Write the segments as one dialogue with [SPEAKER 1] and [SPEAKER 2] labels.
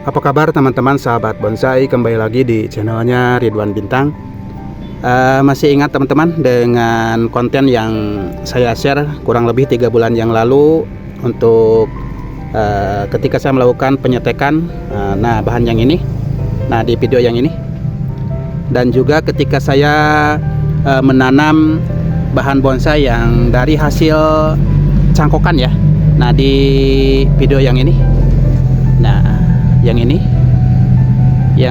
[SPEAKER 1] Apa kabar teman-teman sahabat bonsai, kembali lagi di channelnya Ridwan Bintang. Masih ingat teman-teman dengan konten yang saya share kurang lebih 3 bulan yang lalu untuk ketika saya melakukan penyetekan bahan yang ini, di video yang ini, dan juga ketika saya menanam bahan bonsai yang dari hasil cangkokan ya. Di video yang ini, yang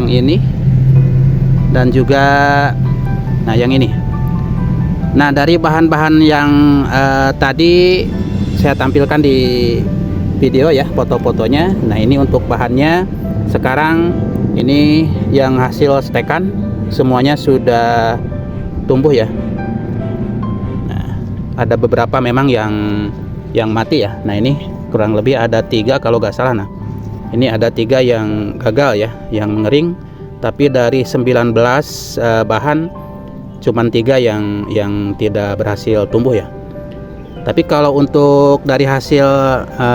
[SPEAKER 1] ini, dan juga yang ini. Dari bahan-bahan yang tadi saya tampilkan di video ya, foto-fotonya. Ini untuk bahannya. Sekarang ini yang hasil stekan semuanya sudah tumbuh ya. Ada beberapa memang yang mati ya. Ini kurang lebih ada 3 kalau nggak salah. Ini ada 3 yang gagal ya, yang mengering. Tapi dari 19 bahan cuman 3 yang tidak berhasil tumbuh ya. Tapi kalau untuk dari hasil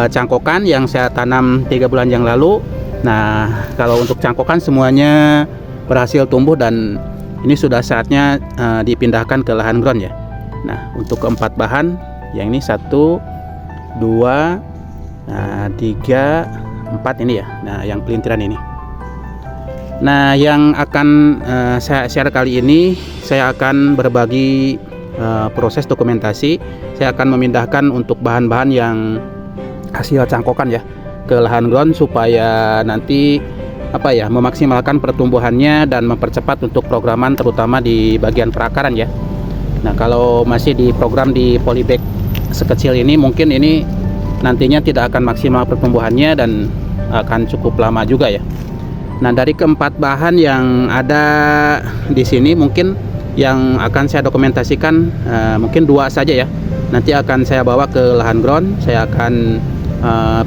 [SPEAKER 1] cangkokan yang saya tanam 3 bulan yang lalu, kalau untuk cangkokan semuanya berhasil tumbuh dan ini sudah saatnya dipindahkan ke lahan ground ya. Untuk keempat bahan yang ini 1, 2, 3, 4 ini ya. Yang pelintiran ini. Yang akan saya share kali ini, saya akan berbagi proses dokumentasi. Saya akan memindahkan untuk bahan-bahan yang hasil cangkokan ya ke lahan ground supaya nanti memaksimalkan pertumbuhannya dan mempercepat untuk programan terutama di bagian perakaran ya. Kalau masih di program di polybag sekecil ini, mungkin ini nantinya tidak akan maksimal pertumbuhannya dan akan cukup lama juga ya. Dari keempat bahan yang ada di sini, mungkin yang akan saya dokumentasikan mungkin 2 saja ya. Nanti akan saya bawa ke lahan ground, saya akan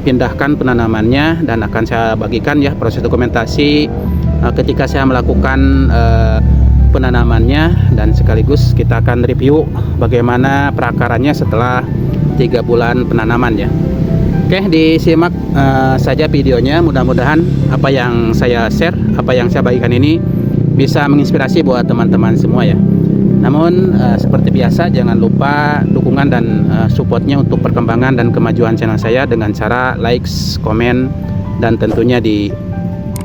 [SPEAKER 1] pindahkan penanamannya dan akan saya bagikan ya proses dokumentasi ketika saya melakukan penanamannya, dan sekaligus kita akan review bagaimana perakarannya setelah 3 bulan penanaman ya. Oke, disimak saja videonya. Mudah-mudahan apa yang saya share, apa yang saya bagikan ini bisa menginspirasi buat teman-teman semua ya. Namun seperti biasa, jangan lupa dukungan dan supportnya untuk perkembangan dan kemajuan channel saya dengan cara likes, komen, dan tentunya di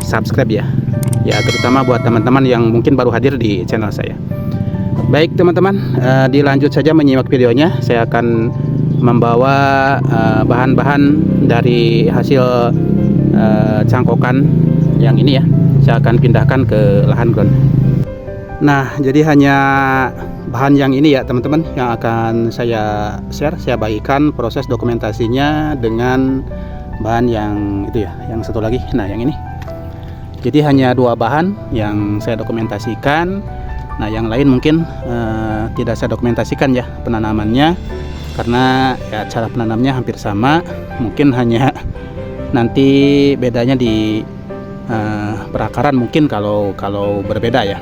[SPEAKER 1] subscribe ya. Terutama buat teman-teman yang mungkin baru hadir di channel saya. Baik teman-teman, dilanjut saja menyimak videonya. Saya akan membawa bahan-bahan dari hasil cangkokan yang ini ya. Saya akan pindahkan ke lahan ground. Jadi hanya bahan yang ini ya teman-teman yang akan saya share. Saya bagikan proses dokumentasinya dengan bahan yang itu ya, yang satu lagi. Yang ini. Jadi hanya 2 bahan yang saya dokumentasikan. Yang lain mungkin tidak saya dokumentasikan ya penanamannya, karena ya cara penanamnya hampir sama. Mungkin hanya nanti bedanya di perakaran mungkin kalau berbeda ya.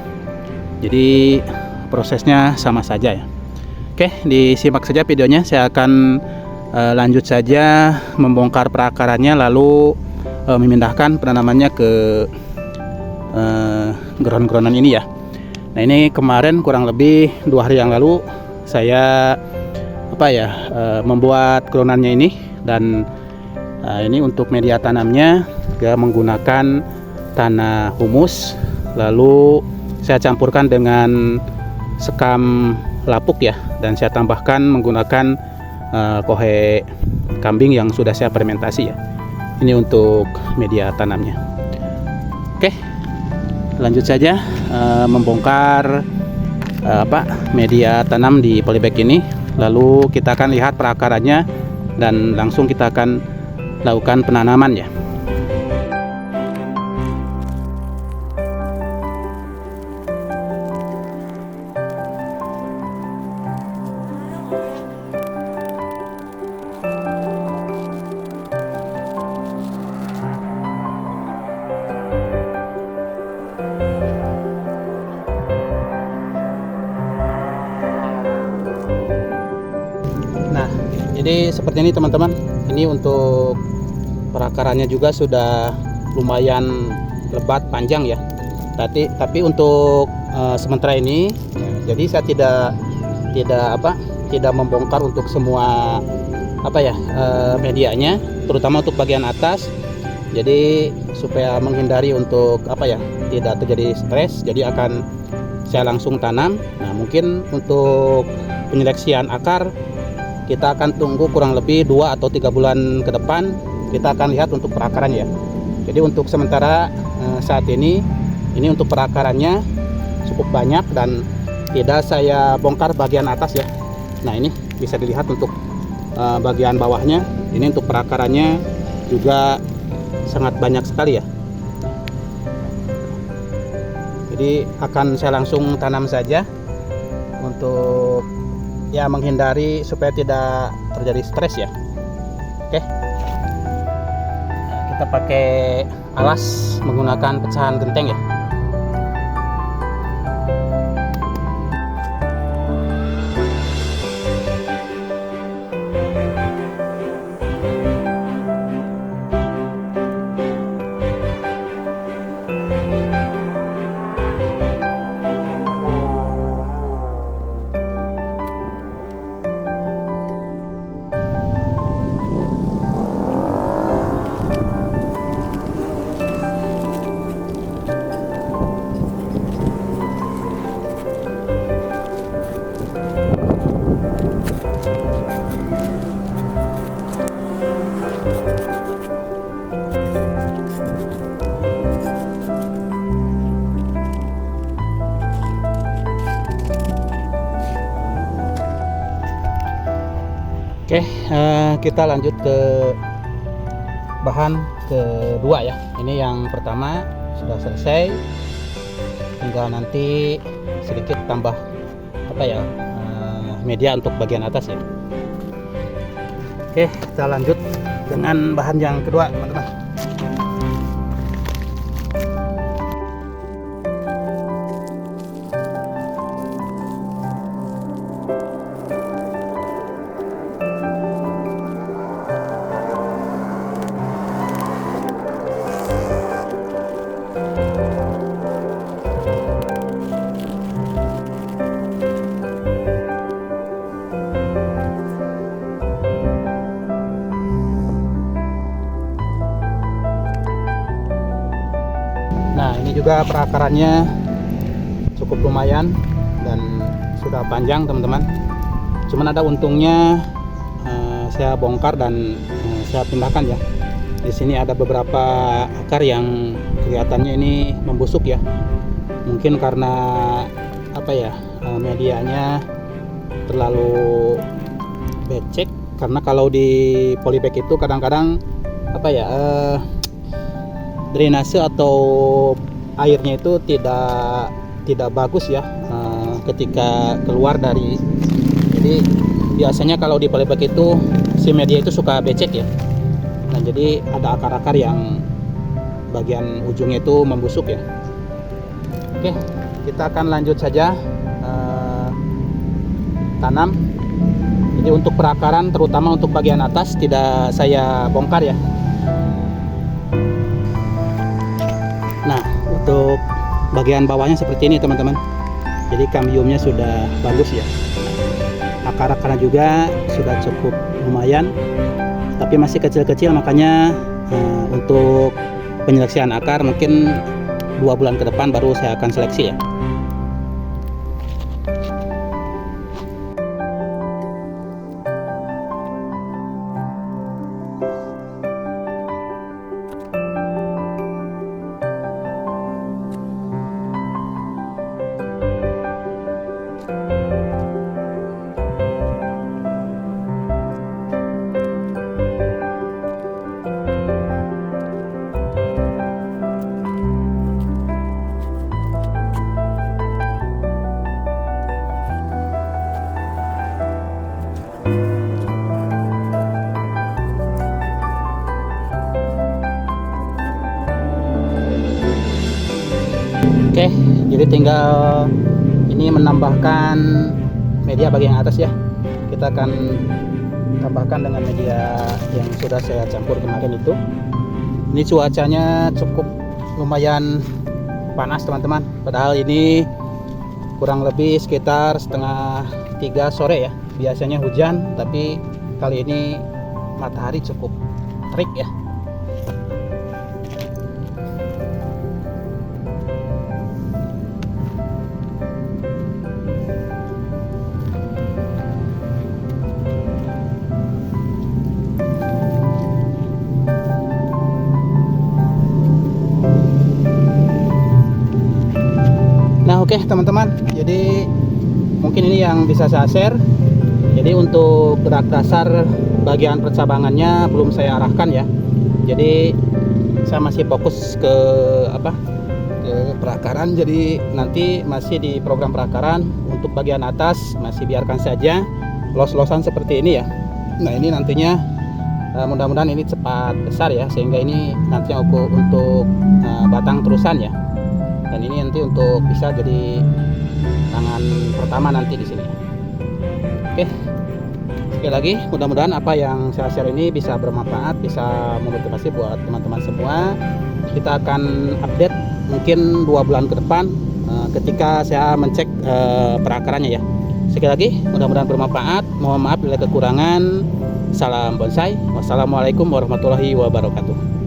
[SPEAKER 1] Jadi prosesnya sama saja ya. Oke, disimak saja videonya. Saya akan lanjut saja membongkar perakarannya, lalu memindahkan penanamannya ke ground-groundan ini ya. Ini kemarin kurang lebih 2 hari yang lalu saya membuat groundannya ini, dan ini untuk media tanamnya ya menggunakan tanah humus, lalu saya campurkan dengan sekam lapuk ya, dan saya tambahkan menggunakan kohe kambing yang sudah saya fermentasi ya. Ini untuk media tanamnya. Oke, lanjut saja membongkar media tanam di polybag ini, lalu kita akan lihat perakarannya dan langsung kita akan lakukan penanaman ya. Jadi seperti ini teman-teman. Ini untuk perakarannya juga sudah lumayan lebat panjang ya. Tapi untuk sementara ini jadi saya tidak membongkar untuk semua medianya, terutama untuk bagian atas. Jadi supaya menghindari untuk tidak terjadi stres, jadi akan saya langsung tanam. Nah, mungkin untuk penyeleksian akar kita akan tunggu kurang lebih 2 atau 3 bulan ke depan. Kita akan lihat untuk perakaran ya. Jadi untuk sementara saat ini untuk perakarannya cukup banyak dan tidak saya bongkar bagian atas ya. Nah, ini bisa dilihat untuk bagian bawahnya. Ini untuk perakarannya juga sangat banyak sekali ya. Jadi akan saya langsung tanam saja untuk ya menghindari supaya tidak terjadi stres ya. Oke. Kita pakai alas menggunakan pecahan genteng ya. Oke, kita lanjut ke bahan kedua ya. Ini yang pertama sudah selesai, tinggal nanti sedikit tambah media untuk bagian atas ya. Oke, kita lanjut dengan bahan yang kedua teman-teman. Nah, ini juga perakarannya cukup lumayan dan sudah panjang teman-teman. Cuman ada untungnya saya bongkar dan saya pindahkan ya. Di sini ada beberapa akar yang kelihatannya ini membusuk ya. Mungkin karena medianya terlalu becek. Karena kalau di polybag itu kadang-kadang drainase atau airnya itu tidak bagus ya ketika keluar dari. Jadi biasanya kalau di polybag itu si media itu suka becek ya. Nah, jadi ada akar-akar yang bagian ujungnya itu membusuk ya. Oke, kita akan lanjut saja tanam. Jadi untuk perakaran terutama untuk bagian atas tidak saya bongkar ya. Nah, untuk bagian bawahnya seperti ini teman-teman. Jadi kambiumnya sudah bagus ya. Akar-akarnya juga sudah cukup lumayan, tapi masih kecil-kecil, makanya untuk penyeleksian akar mungkin 2 bulan ke depan baru saya akan seleksi ya. Oke, jadi tinggal ini menambahkan media bagian atas ya. Kita akan tambahkan dengan media yang sudah saya campur kemarin itu. Ini cuacanya cukup lumayan panas teman-teman. Padahal ini kurang lebih sekitar setengah 3 sore ya. Biasanya hujan, tapi kali ini matahari cukup terik ya. Nah oke teman-teman, jadi mungkin ini yang bisa saya share. Jadi untuk gerak dasar bagian percabangannya belum saya arahkan ya. Jadi saya masih fokus ke ke perakaran. Jadi nanti masih di program perakaran. Untuk bagian atas masih biarkan saja los-losan seperti ini ya. Nah ini nantinya mudah-mudahan ini cepat besar ya, sehingga ini nanti untuk batang terusan ya. Dan ini nanti untuk bisa jadi tangan pertama nanti di sini. Oke, sekali lagi mudah-mudahan apa yang saya share ini bisa bermanfaat, bisa memotivasi buat teman-teman semua. Kita akan update mungkin 2 bulan ke depan ketika saya mencek perakarannya ya. Sekali lagi mudah-mudahan bermanfaat. Mohon maaf bila kekurangan. Salam bonsai. Wassalamualaikum warahmatullahi wabarakatuh.